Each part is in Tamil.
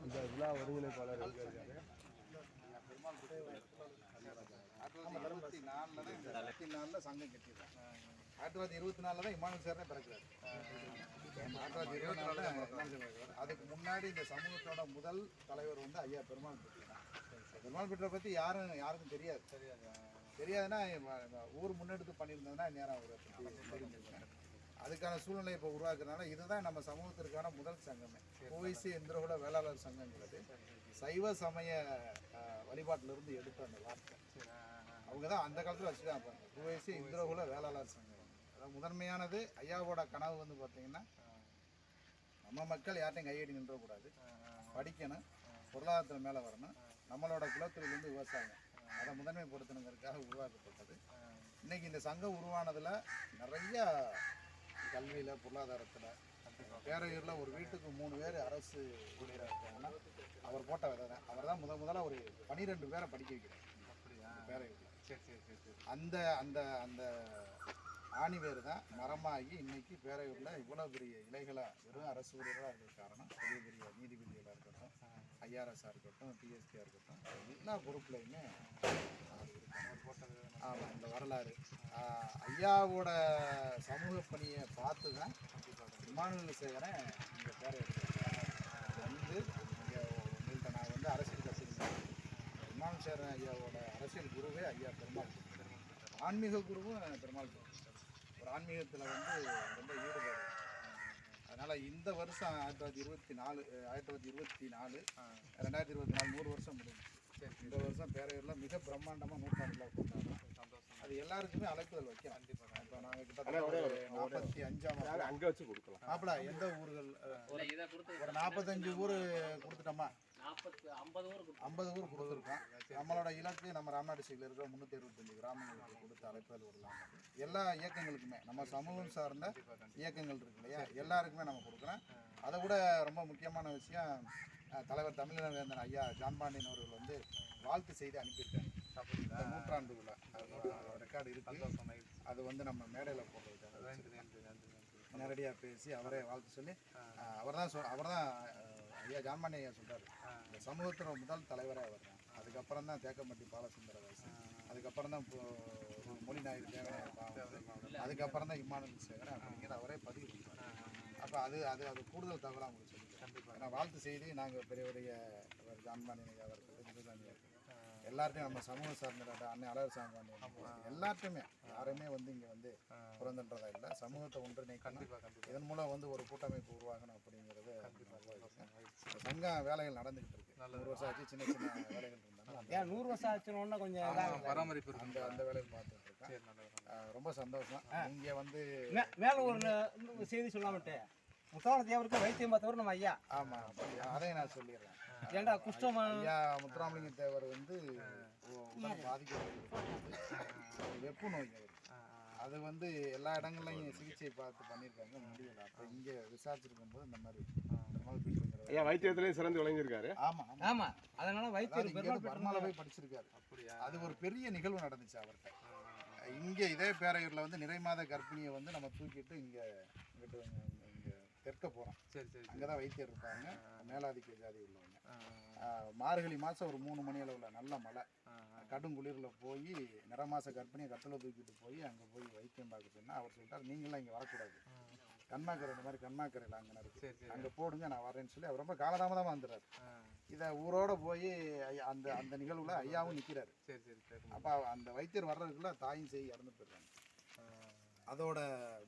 இந்த விழா ஒருங்கிணைப்பாளர் இருக்காரு. 1924 சங்கம் கட்டிடுறாங்க. 1924 தான் இமானுவேல் சார் பிறக்கிறார். 1924 அதுக்கு முன்னாடி இந்த சமூகத்தோட முதல் தலைவர் வந்து ஐயா பெருமாள் பெற்றார். பெருமாள் பெற்ற பற்றி யாருக்கும் தெரியாதுன்னா ஊர் முன்னெடுத்து பண்ணியிருந்ததுன்னா நேரம் அவரை பற்றி தெரிஞ்சிருக்கேன். அதுக்கான சூழ்நிலை இப்போ உருவாக்குறதுனால இதுதான் நம்ம சமூகத்திற்கான முதல் சங்கமே. ஓவைசி இந்திரகுல வேளாளர் சங்கங்கிறது சைவ சமய வழிபாட்டிலிருந்து எடுத்த அந்த வார்த்தை. அவங்க தான் அந்த காலத்தில் வச்சுதான் ஓவைசி இந்திரகுல வேளாளர் சங்கம். அதாவது முதன்மையானது ஐயாவோட கனவு வந்து பார்த்தீங்கன்னா நம்ம மக்கள் யார்ட்டையும் கையடி நின்றக்கூடாது, படிக்கணும், பொருளாதாரத்தில் மேலே வரணும், நம்மளோட குலத்தொழில் விவசாயம் அதை முதன்மைப்படுத்தணுங்கிறதுக்காக உருவாக்கப்பட்டது. இன்னைக்கு இந்த சங்கம் உருவானதில் நிறைய கல்வியில் பொருளாதாரத்தில் பேரையூரில் ஒரு வீட்டுக்கு 3 பேர் அரசு ஊழியராக இருக்காங்கன்னா அவர் போட்ட விதை தான். அவர் தான் முதல்ல ஒரு 12 பேரை படிக்க வைக்கிறார் பேரையூரில். அந்த அந்த அந்த ஆணிவேர் தான் மரமாகி இன்னைக்கு பேரையூரில் இவ்வளோ பெரிய இலைகளாக வெறும் அரசு ஊழியர்களாக இருக்கிற காரணம். பெரிய பெரிய நீதிபதிகளாக இருக்கட்டும், ஐஆர்எஸ்ஸாக இருக்கட்டும், டிஎஸ்பியாக இருக்கட்டும், எல்லா பொறுப்புலையுமே ஆமாம். இந்த வரலாறு ஐயாவோட சமூக பணியை பார்த்து தான் இமானுவேல் சேகரன் இங்கே பேரையூர் வந்து இங்கே உங்கள்கிட்ட நான் வந்து அரசியல் கற்றுக்கிட்டேன். இமானுவேல் சேகரன் ஐயாவோட அரசியல் குருவே ஐயா பெருமாள், ஆன்மீக குருவும் பெருமாள். ஒரு ஆன்மீகத்தில் வந்து ரொம்ப ஈடுபாடு. அதனால் இந்த வருஷம் 1924 100 வருஷம் முடிஞ்சிச்சு. இந்த வருஷம் பேரையூரில் மிக பிரம்மாண்டமாக 100ஆண்டு விழா கொண்டாடுறோம். அது எல்லாருக்குமே அழைப்புதல் வைக்கலாம். கண்டிப்பாக இப்போ நாங்கள் கிட்டத்தட்ட 45ஆம் அங்கே வச்சு கொடுக்கலாம். மாப்பிள்ள எந்த ஊர்கள் ஒரு 45 ஊர் கொடுத்துட்டோமா? 50 ஊர் கொடுத்துருக்கோம். நம்மளோட இலக்கு நம்ம ராமநாடு டிஸ்ட்ரிக்டில் இருக்கிற 375 கிராமங்களுக்கு கொடுத்து அழைப்புதல் விடலாம். எல்லா இயக்கங்களுக்குமே நம்ம சமூகம் சார்ந்த இயக்கங்கள் இருக்கு இல்லையா, எல்லாருக்குமே நம்ம கொடுக்குறோம். அதை விட ரொம்ப முக்கியமான விஷயம், தலைவர் தமிழவேந்தன் ஐயா ஜான்பாண்டியன் அவர்கள் வந்து வாழ்த்து செய்தி அனுப்பியிருக்காங்க. 100ஆண்டு விழா ரெக்கார்டு இருக்கு. அது வந்து நம்ம மேடையில் போடுறதுக்காக நேரடியாக பேசி அவரே வாழ்த்து சொல்லி அவர் தான் ஐயா ஜான்பாண்டியன் ஐயா சொல்கிறார், இந்த சமூகத்தோட முதல் தலைவராக அவர் தான். அதுக்கப்புறம் தான் தேக்கம்பட்டி பாலசுந்தரவாசி, அதுக்கப்புறம் தான் மொழி நாயர் தேவநாயர், அதுக்கப்புறம் தான் இமானுவேல் சேகரன் அப்படிங்கிற அவரே பதிவு கொடுத்தார். அப்போ அது கூடுதல் தகவலாக உங்களுக்கு சொல்லிக்கிறேன். ஏன்னா வாழ்த்து செய்தி நாங்கள் பெரியவருடைய ஜான்பாண்டியன் ஐயா இருக்கட்டும், ஜிதுசாமி இருக்கட்டும், எல்லார்ட்டையும் நம்ம சமூக சார்ந்த அன்னை அழகர் சாம்பாண்டியன் எல்லார்ட்டையுமே யாருமே வந்து இங்கே வந்து புறந்தன்றதா இல்லை. சமூகத்தை ஒன்றிணைக்கணும், இதன் மூலம் வந்து ஒரு கூட்டமைப்பு உருவாகணும் அப்படிங்கிறது சங்கம் வேலைகள் நடந்துகிட்டு இருக்கு. 100 வருஷம் ஆச்சு, சின்ன சின்ன வேலைகள் இருந்தாலும் 100 வருஷம் ஆச்சுன்னு கொஞ்சம் பராமரிப்பு அந்த வேலைகள் பார்த்துட்டு இருக்கேன். ரொம்ப சந்தோஷம். இங்கே வந்து மேல ஒரு செய்தி சொல்லாமட்டு முத்தான தேவருக்கு வைத்தியம் பார்த்தவர் நம்ம ஐயா. ஆமாம், அதையும் நான் சொல்லிடுறேன். ஏண்டா குஷ்டம் ஐயா முத்துராமலிங்க தேவர் வந்து பாதிக்கப்பட்டு வெப்பு நோய் அது வந்து எல்லா இடங்கள்லையும் சிகிச்சை பார்த்து பண்ணியிருக்காங்க, முடியலை. அப்போ இங்கே விசாரிச்சிருக்கும் போது இந்த மாதிரி வைத்தியத்திலேயே சிறந்து விளங்கியிருக்காரு. ஆமாம் ஆமாம், அதனால வைத்தியம் பர்மாவில் போய் படிச்சிருக்காரு. அது ஒரு பெரிய நிகழ்வு நடந்துச்சு அவர்கிட்ட. இங்கே இதே பேரையூரில் வந்து நிறை மாத கர்ப்பிணியை வந்து நம்ம தூக்கிட்டு இங்கே தெற்க போகிறோம். அங்கே தான் வைத்தியர் இருப்பாங்க, மேலாதிக்க ஜாதி உள்ளவங்க. மார்கழி மாதம் ஒரு 3 மணி அளவில் நல்ல மழை, கடும் குளிரில் போய் நிறமாச கர்ப்பிணியை கட்டில் தூக்கிட்டு போய் அங்கே போய் வைத்தியம் பார்க்க சொன்னால் அவர் சொல்லிட்டார், நீங்களாம் இங்கே வரக்கூடாது, கண்மாக்கரை இந்த மாதிரி கண்மாக்கரையில் அங்கே இருக்குது, அங்கே போடுங்க நான் வரேன்னு சொல்லி அவர் ரொம்ப காலதாமதமாக வந்துடுறாரு. இதை ஊரோட போய் அந்த அந்த நிகழ்வில் ஐயாவும் நிற்கிறாரு. அப்போ அந்த வைத்தியர் வர்றதுக்குள்ள தாயும் செய்ய இறந்து போயிடுறாங்க. அதோட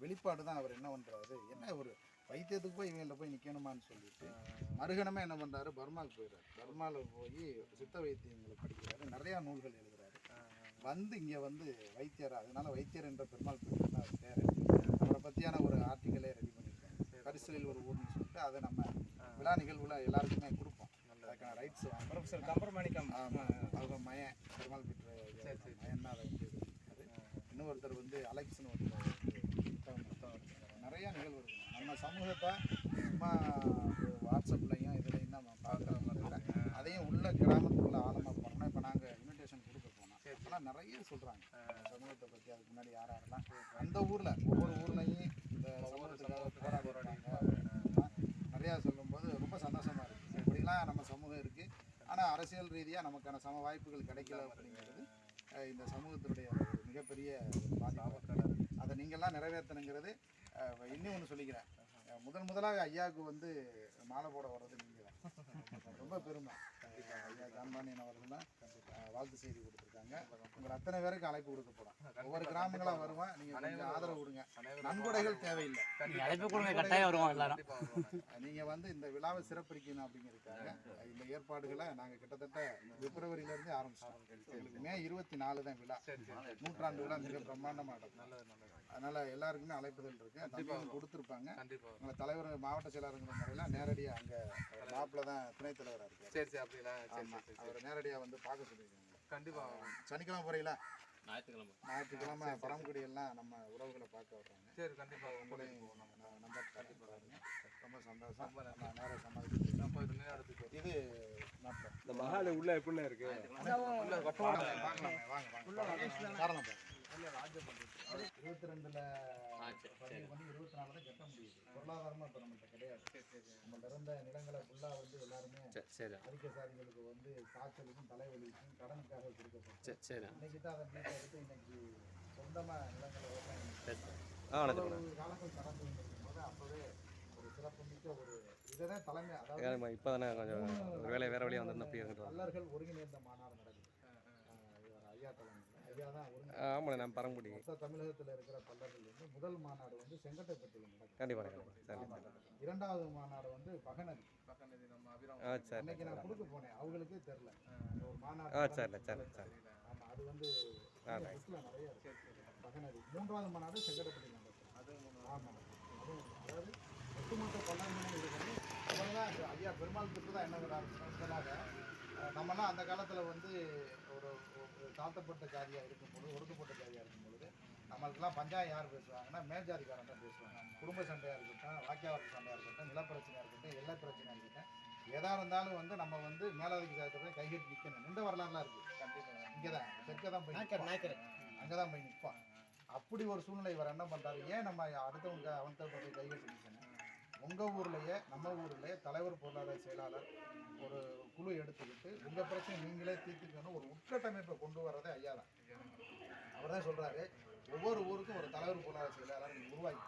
வெளிப்பாடு தான் அவர் என்ன பண்ணுறாரு, என்ன ஒரு வைத்தியத்துக்கு போய் இவங்களில் போய் நிற்கணுமான்னு சொல்லிட்டு மறுகணமே என்ன பண்ணுறாரு, பர்மாவுக்கு போயிடுறாரு. பர்மாவில் போய் சித்த வைத்தியங்களை படிக்கிறாரு, நிறையா நூல்கள் எழுதுறாரு. வந்து இங்கே வந்து வைத்தியர், அதனால வைத்தியர் என்ற பெருமாள் பேர் தான் அவர் பேர். அவரை பற்றியான ஒரு ஆர்டிக்கலே ரெடி பண்ணியிருக்காங்க, பரிசலில் ஒரு ஊர்னு சொல்லிட்டு. அதை நம்ம விழா நிகழ்வுல எல்லாருக்குமே கொடுப்போம். அதுக்கான ரைட்ஸ் வாங்க. கம்பர்மாணிக்கம் அவங்க மயன் பெருமாள் பெற்ற மயன் தான் அதை வந்து இருக்காரு. இன்னொருத்தர் வந்து அலெக்ஸ்னு ஒருத்தர் நிறையா நிகழ்வு இருக்குது. நம்ம சமூகத்தை சும்மா வாட்ஸ்அப்லையும் இதுலையும் தான் நம்ம பார்க்குற மாதிரி இல்லை, அதையும் உள்ள கிராமத்துக்குள்ள ஆழமாக போனோம்னா. இப்போ நாங்கள் இன்விடேஷன் கொடுக்க போனோம், ஆனால் நிறைய சொல்கிறாங்க சமூகத்தை பற்றி. அதுக்கு முன்னாடி யாரெல்லாம் அந்த ஊரில் ஒவ்வொரு ஊர்லேயும் இந்த சமூகத்துக்காக போராடுறாங்க நிறையா சொல்லும்போது ரொம்ப சந்தோஷமாக இருக்குது. இப்படிலாம் நம்ம அரசியல் ரீதியாக நமக்கான சம வாய்ப்புகள் கிடைக்கல அப்படிங்கிறது இந்த சமூகத்தினுடைய ஒரு மிகப்பெரிய பாதிப்பு. அதை நீங்கள்லாம் நிறைவேற்றணுங்கிறது. இன்னும் ஒன்று சொல்லிக்கிறேன், முதலாக ஐயாவுக்கு வந்து மாலை போட வர்றது நீங்கள் தான், ரொம்ப பெருமை. ஐயா ஜான்பாண்டியன் அவர்கள் தான் வாழ்த்து செய்தி கொடுத்துருக்காங்க. உங்கள் அத்தனை பேருக்கு அழைப்பு கொடுக்கப்படும். ஒவ்வொரு கிராமங்களாக வருவேன், நீங்கள் கொஞ்சம் ஆதரவு கொடுங்க. நன்கொடைகள் தேவையில்லை, அழைப்பு கொடுங்க, கட்டாயம் வருவோம் எல்லாரும். நீங்கள் வந்து இந்த விழாவை சிறப்பிக்கணும் அப்படிங்கிறதுக்காக இந்த ஏற்பாடுகளை நாங்கள் கிட்டத்தட்ட பிப்ரவரியிலேருந்து ஆரம்பிச்சோம். மே 24 தான் விழா, நூற்றாண்டு விழா மிக பிரம்மாண்டமாக நடக்கும். அதனால் எல்லாருக்குமே அழைப்புதல் இருக்குது, தம்பியும் கொடுத்துருப்பாங்க. உங்களை தலைவர் மாவட்ட செயலாளருங்கிற முறையில் நேரடியாக அங்கே மாப்பிள்ள தான் துணைத் தலைவராக இருக்கார். சரி சரி அப்படிங்களா? அவர் நேரடியாக வந்து பார்க்க சொல்லியிருக்காங்க. கண்டிப்பாக சனிக்கிழமை போகிறீங்களா? ஞாயிற்றுக்கிழமை பரமக்குடி எல்லாம் நம்ம உறவுகளை பார்க்க வர்றாங்க. சரி கண்டிப்பாக உங்களையும் நம்பர் கண்டிப்பாக பாருங்க. ரொம்ப சந்தோஷம். நான் நேரம் சமாளிச்சு இது மாப்பிள்ள இந்த மகால் உள்ள எப்படின்னா இருக்கு? காரணம் 22ல் பதிவு பண்ணி 24 தான் கட்ட முடியுது. பொருளாதாரமாக இப்போ நம்மள்கிட்ட கிடையாது. நம்மள்ட்ட இருந்த நிலங்களை ஃபுல்லாக வந்து எல்லாருமே அதிக சாதிகளுக்கு வந்து காய்ச்சலுக்கும் தலைவலிக்கும் கடனுக்காக கொடுக்கப்பட்டு இன்னைக்கு தான் அதை மீட்டு எடுத்து இன்னைக்கு சொந்தமாக நிலங்களை விவசாயம் காலங்கள் கடந்து வந்திருக்கும் போது அப்போவே ஒரு சிறப்பு மிக்க ஒரு இதுதான் தலைமை. அதாவது இப்போ தானே கொஞ்சம் ஒரு வேலை வேறு வழியாக வந்து பல்லர்கள் ஒருங்கிணைந்த மாநாடு நடக்குது. இவர் ஐயா தலைமையில் ஐயா தான் ஆமாம், நான் பரமக்குடி. மொத்த தமிழகத்தில் இருக்கிற பல்லர்கள் வந்து முதல் மாநாடு வந்து செங்கட்டைப்பட்டியில் நடக்கும். கண்டிப்பாக. இரண்டாவது மாநாடு வந்து பகநதி நம்ம அபிராமம் இன்னைக்கு நான் கொடுக்க போனேன், அவங்களுக்கே தெரில ஒரு மாநாடு. ஆமாம், அது வந்து புக்கில் நிறைய இருக்கு. பகநதி. மூன்றாவது மாநாடு செங்கட்டைப்பட்டி நடக்கும். ஆமாம், அதுவும் அதாவது ஒட்டுமொத்த பல்லர்களும் இது பண்ணி அவ்வளோதான். ஐயா பெருமாள் திட்டு தான் என்னங்கிறாங்க. நம்மலாம் அந்த காலத்தில் வந்து ஒரு தாழ்த்தப்பட்ட ஜாதியாக இருக்கும்பொழுது, ஒடுக்கப்பட்ட ஜாதியாக இருக்கும்பொழுது நம்மளுக்கெல்லாம் பஞ்சாயம் யார் பேசுவாங்கன்னா மேல்ஜாதிக்காரன் தான் பேசுவாங்க. குடும்ப சண்டையாக இருக்கட்டும், வாக்கியாவாக்கு சண்டையாக இருக்கட்டும், நிலப்பிரச்சனையாக இருக்கட்டும், எல்லா பிரச்சனையாக இருக்கட்டும், எதாக இருந்தாலும் வந்து நம்ம வந்து மேலாதிக்க ஜாதியை போய் கைகட்டி நிற்கணும். நின்ற வரலாறுலாம் இருக்குது. கண்டிப்பாக இங்கே தான் தெற்க தான் போய் அங்கே தான் போய் நிற்பான். அப்படி ஒரு சூழ்நிலை இவர் என்ன பண்ணுறாரு, ஏன் நம்ம அடுத்தவங்க அவன்கிட்ட போய் கைகட்டி நிற்கணும்? உங்கள் ஊர்லேயே நம்ம ஊர்லேயே தலைவர் பொருளாதார செயலாளர் ஒரு குழு எடுத்துக்கிட்டு உங்கள் பிரச்சனை நீங்களே தீர்த்துக்கணும் ஒரு உட்கட்டமைப்பை கொண்டு வர்றதே ஐயா தான். அவர் தான் சொல்கிறாரு, ஒவ்வொரு ஊருக்கும் ஒரு தலைவர் பொருளாதார செயலாளர் நீங்கள் உருவாக்கி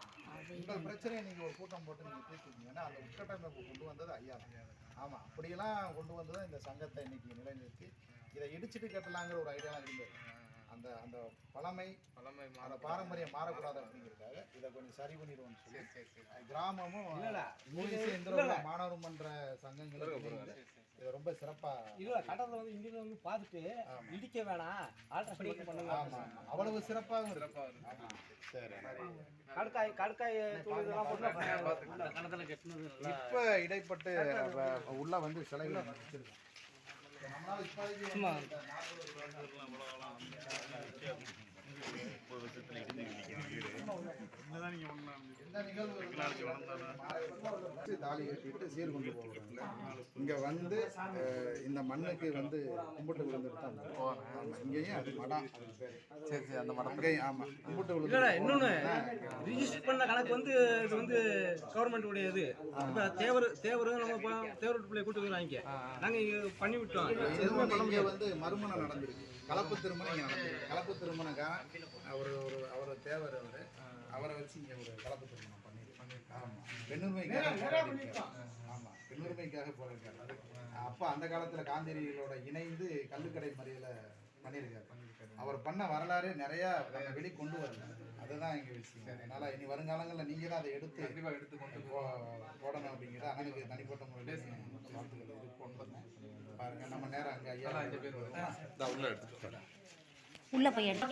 உங்கள் பிரச்சனையை நீங்கள் ஒரு கூட்டம் போட்டு நீங்கள் தீர்த்துக்கிங்கன்னா அந்த உட்கட்டமைப்பை கொண்டு வந்தது ஐயா தான். ஆமாம், அப்படியெல்லாம் கொண்டு வந்து தான் இந்த சங்கத்தை இன்னைக்கு நிலைநிறுத்தி இதை இடிச்சிட்டு கட்டலாங்கிற ஒரு ஐடியாலாம் இருந்தது. அந்த அந்த பழமை அந்த பாரம்பரியம் மாறக்கூடாது அப்படிங்கிறதுக்காக இதை கொஞ்சம் சரி பண்ணிடுவோம்னு சொல்லி கிராமமும் மாணவர் மன்ற சங்கங்களும் இதை ரொம்ப சிறப்பாக கடலில் வந்து இந்தியில் வந்து பார்த்துட்டு இடிக்க வேணாம், ஆல்ட்ரேஷன் பண்ணுங்க. ஆமாம், அவ்வளவு சிறப்பாகவும் இருக்கும். சரி, கடுக்காய் இப்போ இடைப்பட்டு உள்ள வந்து சிலைகளை வச்சிருக்கோம். நம்மளால இப்போதைக்கு தாலி கட்டிட்டு சீர் கொண்டு போவாங்க. இங்க வந்து இந்த மண்ணுக்கு வந்து கும்பிட்டு விழுந்துட்டு இங்கேயும் அது மடம். சரி சரி, அந்த மடம் அங்கேயும் ஆமா கும்பிட்டு விழுந்து. இன்னொன்று ரிஜிஸ்டர் பண்ண கணக்கு வந்து இது வந்து கவர்மெண்ட் உடையது. இப்போ தேவர் நம்ம தேவர் பிள்ளை கூட்டு வாங்கிக்க நாங்கள் இங்கே பண்ணி விட்டோம். இங்கே வந்து மறுமணம் நடந்திருக்கு, கலப்பு திருமணம் இங்கே நடந்திருக்கு. கலப்பு திருமணக்காக அவர் தேவர் அவரை வச்சு இங்கே ஒரு கலப்பு திருமணம் பண்ணியிருக்காங்க. ஆமாம், பெண்ணுரிமைக்காக. ஆமாம், பெண்ணுரிமைக்காக போயிருக்காரு. அப்போ அந்த காலத்தில் காந்தியடிகளோட இணைந்து கல்லுக்கடை மறியல பண்ணியிருக்காரு. அவர் பண்ண வரலாறு நிறையா நம்ம வெளி கொண்டு வரல, அதுதான் எங்கள் விஷயம். அதனால் இனி வருங்காலங்களில் நீங்கள் தான் அதை எடுத்து கொண்டு போடணும் அப்படிங்கிறது அண்ணனுக்கு தனிப்பட்ட முறையில் வாழ்த்துக்கள் இது பாருங்க. நம்ம நேரம் அங்கே ஐயா உள்ள போய் எடுத்து